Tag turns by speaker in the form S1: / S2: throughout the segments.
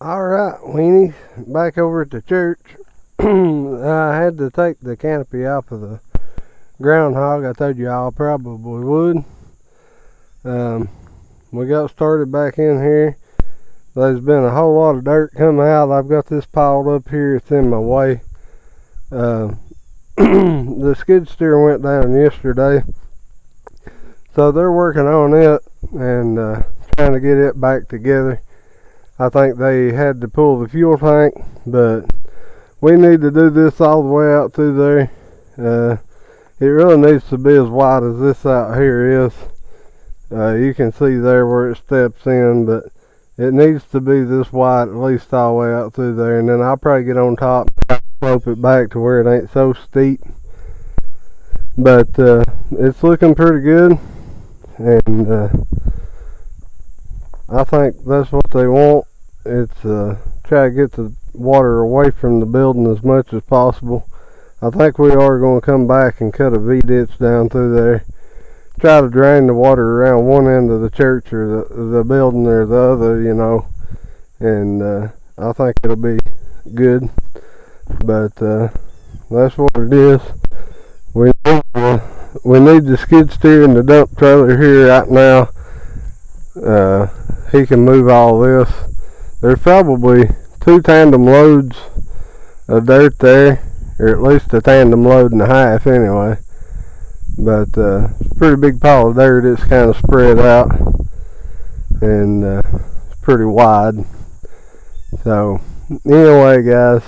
S1: Alright, Weenie, back over at the church. I had to take the canopy off of the groundhog. I told you I probably would. We got started back in here. There's been a whole lot of dirt come out. I've got this piled up here. It's in my way. The skid steer went down yesterday, so they're working on it and trying to get it back together. I think they had to pull the fuel tank, but we need to do this all the way out through there. It really needs to be as wide as this out here is. You can see there where it steps in, but it needs to be this wide at least all the way out through there, and then I'll probably get on top and slope it back to where it ain't so steep. But it's looking pretty good, and I think that's what they want. It's try to get the water away from the building as much as possible. I think we are going to come back and cut a V-ditch down through there. Try to drain the water around one end of the church or the building or the other, you know. And I think it'll be good. But that's what it is. We need the skid steer and the dump trailer here right now. He can move all this. There's probably 2 tandem loads of dirt there, or at least a tandem load and a half anyway. But it's a pretty big pile of dirt. It's kind of spread out, and it's pretty wide. So anyway, guys,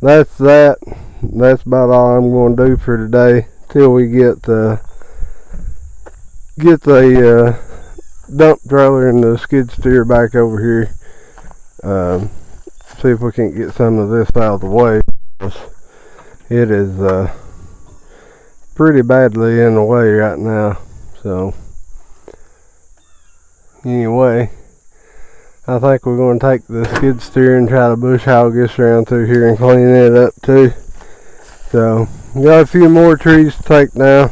S1: that's that. That's about all I'm going to do for today till we get the dump trailer and the skid steer back over here. See if we can get some of this out of the way. It is pretty badly in the way right now. So anyway, I think we're going to take the skid steer and try to bush hog this around through here and clean it up too. So we got a few more trees to take now,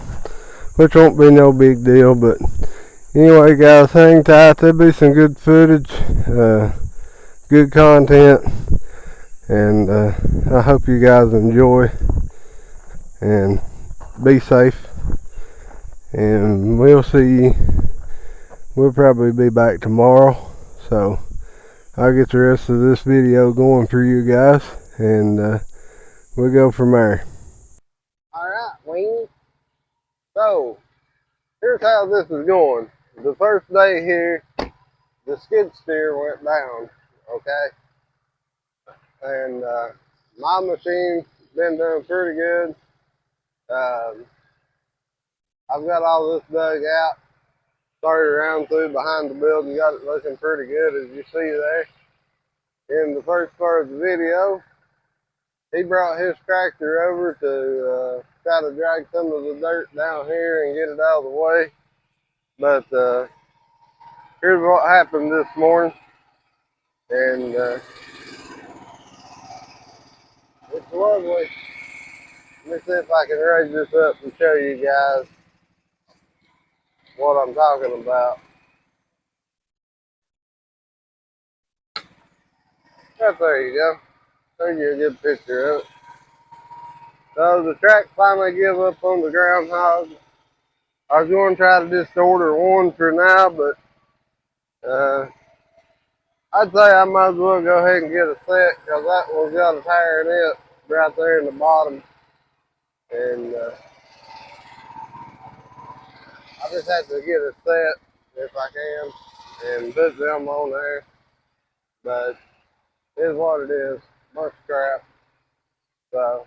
S1: which won't be no big deal. But anyway, guys, hang tight. There'll be some good footage, good content, and I hope you guys enjoy and be safe. And we'll see. We'll probably be back tomorrow, so I'll get the rest of this video going for you guys, and we'll go from there. Alright, Wayne. So here's how this is going. The first day here, the skid steer went down, okay? And my machine's been doing pretty good. I've got all this dug out, started around through behind the building, got it looking pretty good as you see there. In the first part of the video, he brought his tractor over to try to drag some of the dirt down here and get it out of the way. But here's what happened this morning, and it's lovely. Let me see if I can raise this up and show you guys what I'm talking about. Right there you go. There's you a good picture of it. So the track finally gave up on the groundhog. I was going to try to just order one for now, but I'd say I might as well go ahead and get a set, because that one's got a tire in it right there in the bottom. And I just have to get a set if I can and put them on there. But it is what it is. Bunch of crap. So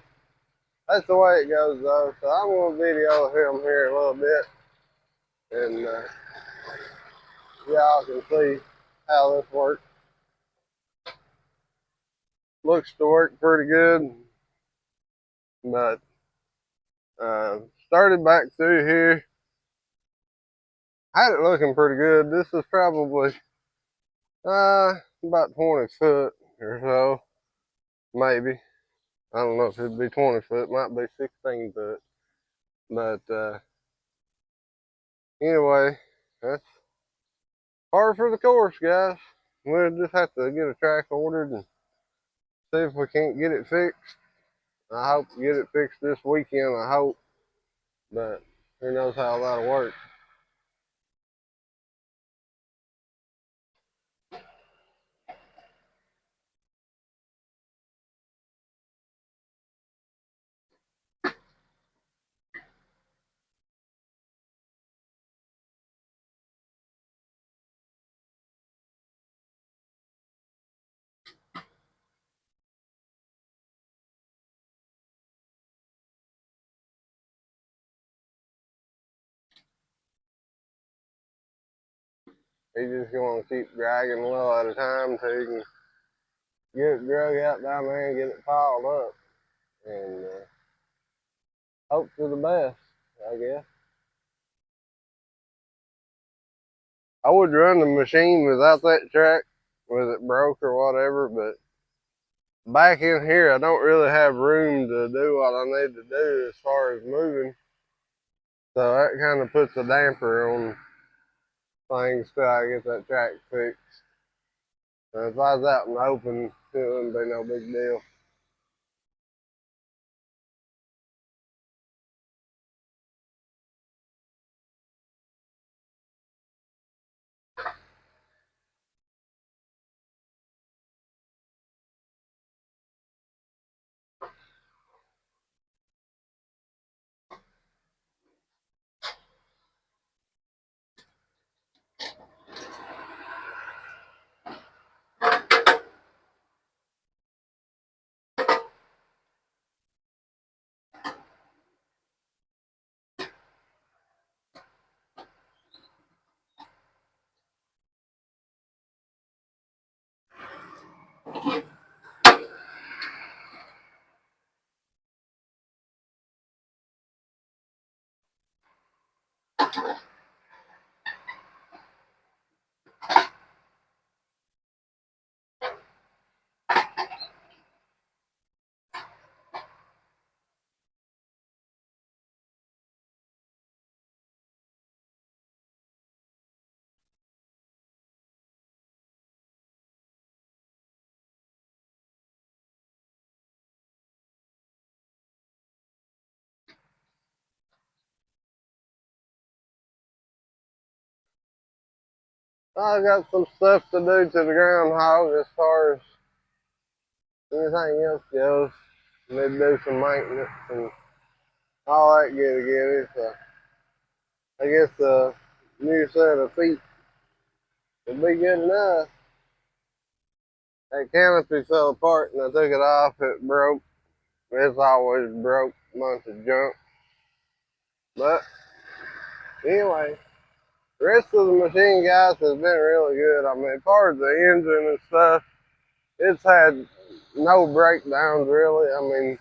S1: that's the way it goes though. So I'm going to video him here a little bit, and y'all can see how this works. Looks to work pretty good, but started back through here. Had it looking pretty good. This is probably about 20 foot or so, maybe. I don't know if it'd be 20 foot, might be 16 foot. But anyway, that's par for the course, guys. we'll just have to get a track ordered and see if we can't get it fixed. I hope to get it fixed this weekend, I hope, but who knows how that'll work. He's just going to keep dragging well at a time till he can get it drug out down there and get it piled up. And hope for the best, I guess. I would run the machine without that track, whether it broke or whatever, but back in here I don't really have room to do what I need to do as far as moving. So that kind of puts a damper on things till I get that track fixed. So if I was out in the open, it wouldn't be no big deal. I got some stuff to do to the groundhog as far as anything else goes. Need to do some maintenance and all that get so I guess a new set of feet would be good enough. That canopy fell apart and I took it off, it broke. It's always broke, a bunch of junk. But anyway, the rest of the machine, guys, has been really good. I mean, as far as the engine and stuff, it's had no breakdowns really. I mean,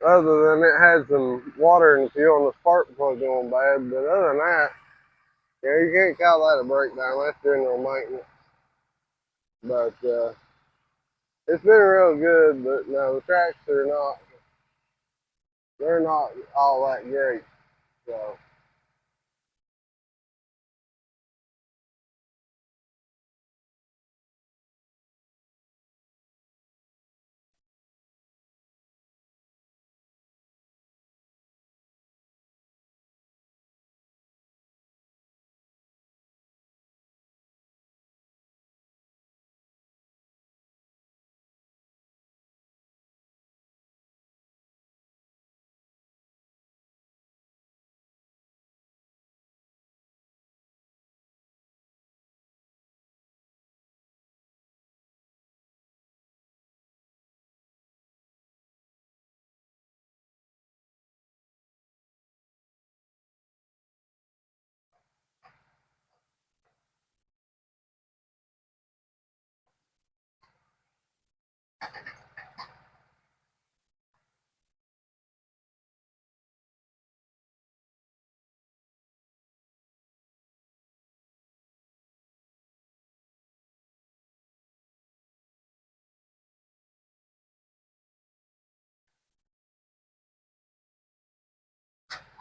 S1: other than it had some water and fuel and the spark plug going bad, but other than that, yeah, you can't call that a breakdown. That's general maintenance. But it's been real good. But no, the tracks are not. They're not all that great. So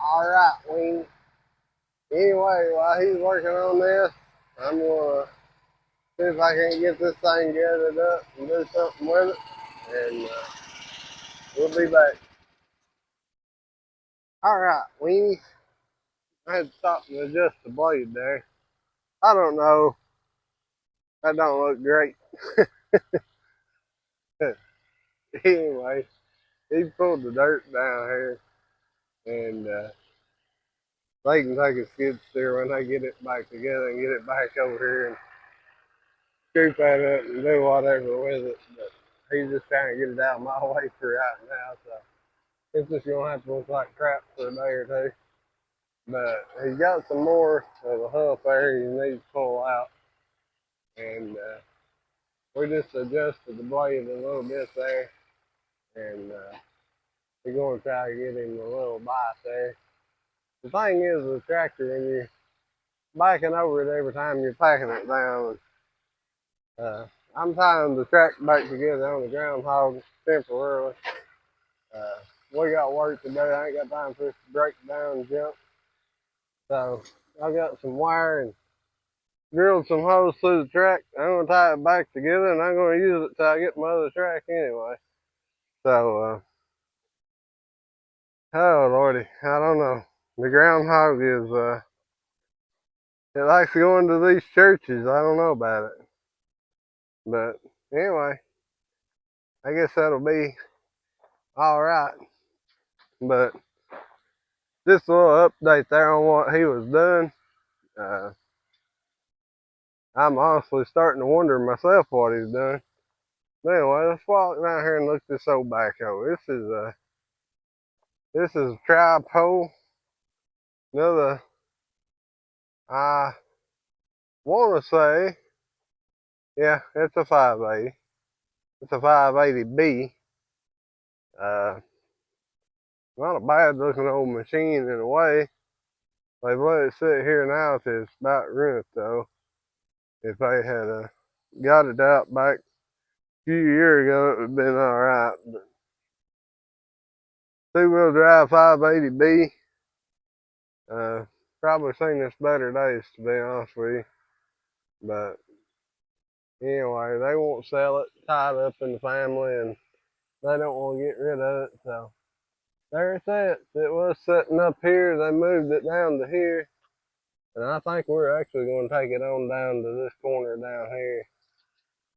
S1: all right, Wing. Anyway, while he's working on this, I'm gonna See if I can get this thing gathered up and do something with it. And we'll be back. Alright, weenies. I had to stop and adjust the blade there. I don't know. That don't look great. Anyway, he pulled the dirt down here. And they can take a skid steer when they get it back together and get it back over here and scoop that up and do whatever with it. But he's just trying to get it out of my way for right now. So it's just going to have to look like crap for a day or two. But he's got some more of a hump there he needs to pull out. And we just adjusted the blade a little bit there. And we're going to try to get him a little bite there. The thing is with the tractor, when you're backing over it every time you're packing it down, I'm tying the track back together on the groundhog temporarily. We got work to do. I ain't got time for this to break down and jump. So I got some wire and drilled some holes through the track. I'm gonna tie it back together and I'm gonna use it till I get my other track anyway. So oh lordy, I don't know. The groundhog is it likes going to these churches. I don't know about it. But anyway, I guess that'll be alright. But just a little update there on what he was doing. Uh, I'm honestly starting to wonder myself what he's doing. But anyway, let's walk down here and look at this old backhoe. This is a tri pole. Another, I want to say, yeah, it's a 580. It's a 580B. Uh, Not a bad looking old machine in a way. They've let it sit here now till it's about rent though. If they had got it out back a few years ago, it would have been alright. But two-wheel drive 580B. Probably seen this better days to be honest with you. But anyway, they won't sell it, tied up in the family, and they don't want to get rid of it. So there it sits. It was sitting up here. They moved it down to here. And I think we're actually going to take it on down to this corner down here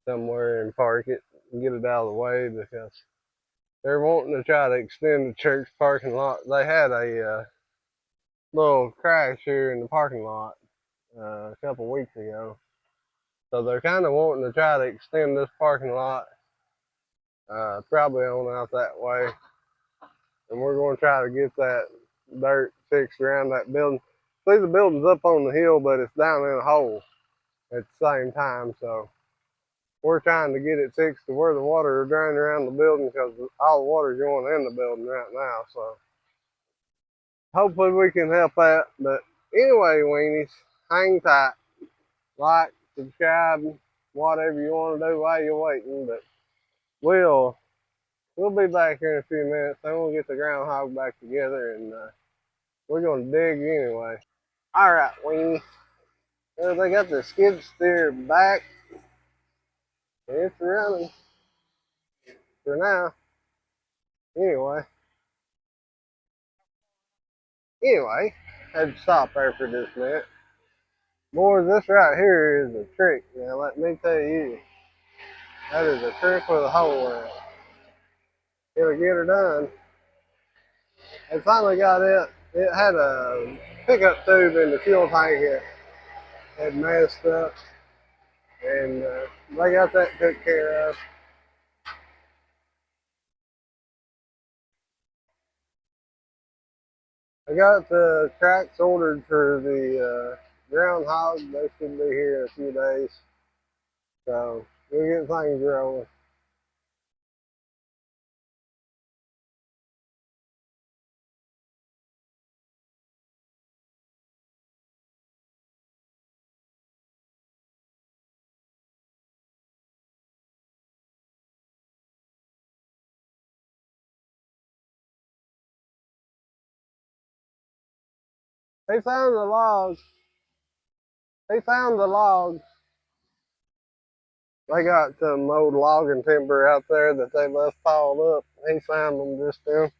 S1: somewhere and park it and get it out of the way because they're wanting to try to extend the church parking lot. They had a little crash here in the parking lot a couple weeks ago. So they're kind of wanting to try to extend this parking lot probably on out that way. And we're going to try to get that dirt fixed around that building. See, the building's up on the hill, but it's down in a hole at the same time. So we're trying to get it fixed to where the water is draining around the building because all the water is going in the building right now. So hopefully we can help out. But anyway, weenies, hang tight. Like, subscribe, whatever you want to do while you're waiting. But we'll be back here in a few minutes. Then we'll get the groundhog back together and we're gonna dig anyway. All right, weenie. Well, they got the skid steer back. It's running for now. Anyway, had to stop there for just a minute. Boys, this right here is a trick. Now, let me tell you, that is a trick with a hole in it. It'll get her done. And finally got it. It had a pickup tube in the fuel tank that had messed up. And they got that took care of. I got the tracks ordered for the groundhog. They should be here in a few days. So we'll get things rolling. They found the logs. They found the logs. They got some old logging timber out there that they left piled up. He found them just then.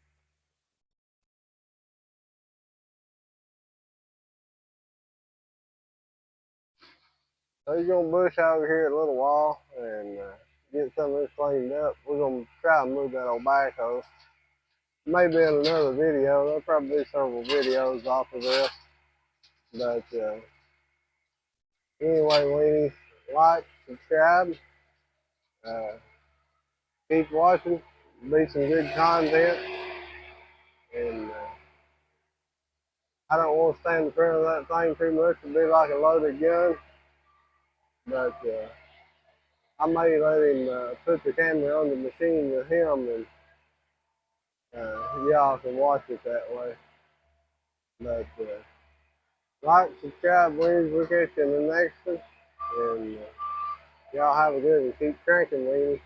S1: So he's gonna bush over here a little while and get some of this cleaned up. We're gonna try and move that old backhoe. Maybe in another video. There'll probably be several videos off of this. But anyway, Weenie, like, subscribe, uh, keep watching. Be some good content. And I don't want to stand in front of that thing too much. It'd be like a loaded gun. But I may let him put the camera on the machine with him, and y'all can watch it that way. But like, subscribe, Weenies. We'll catch you in the next one. And y'all have a good one. Keep cranking, Weenies.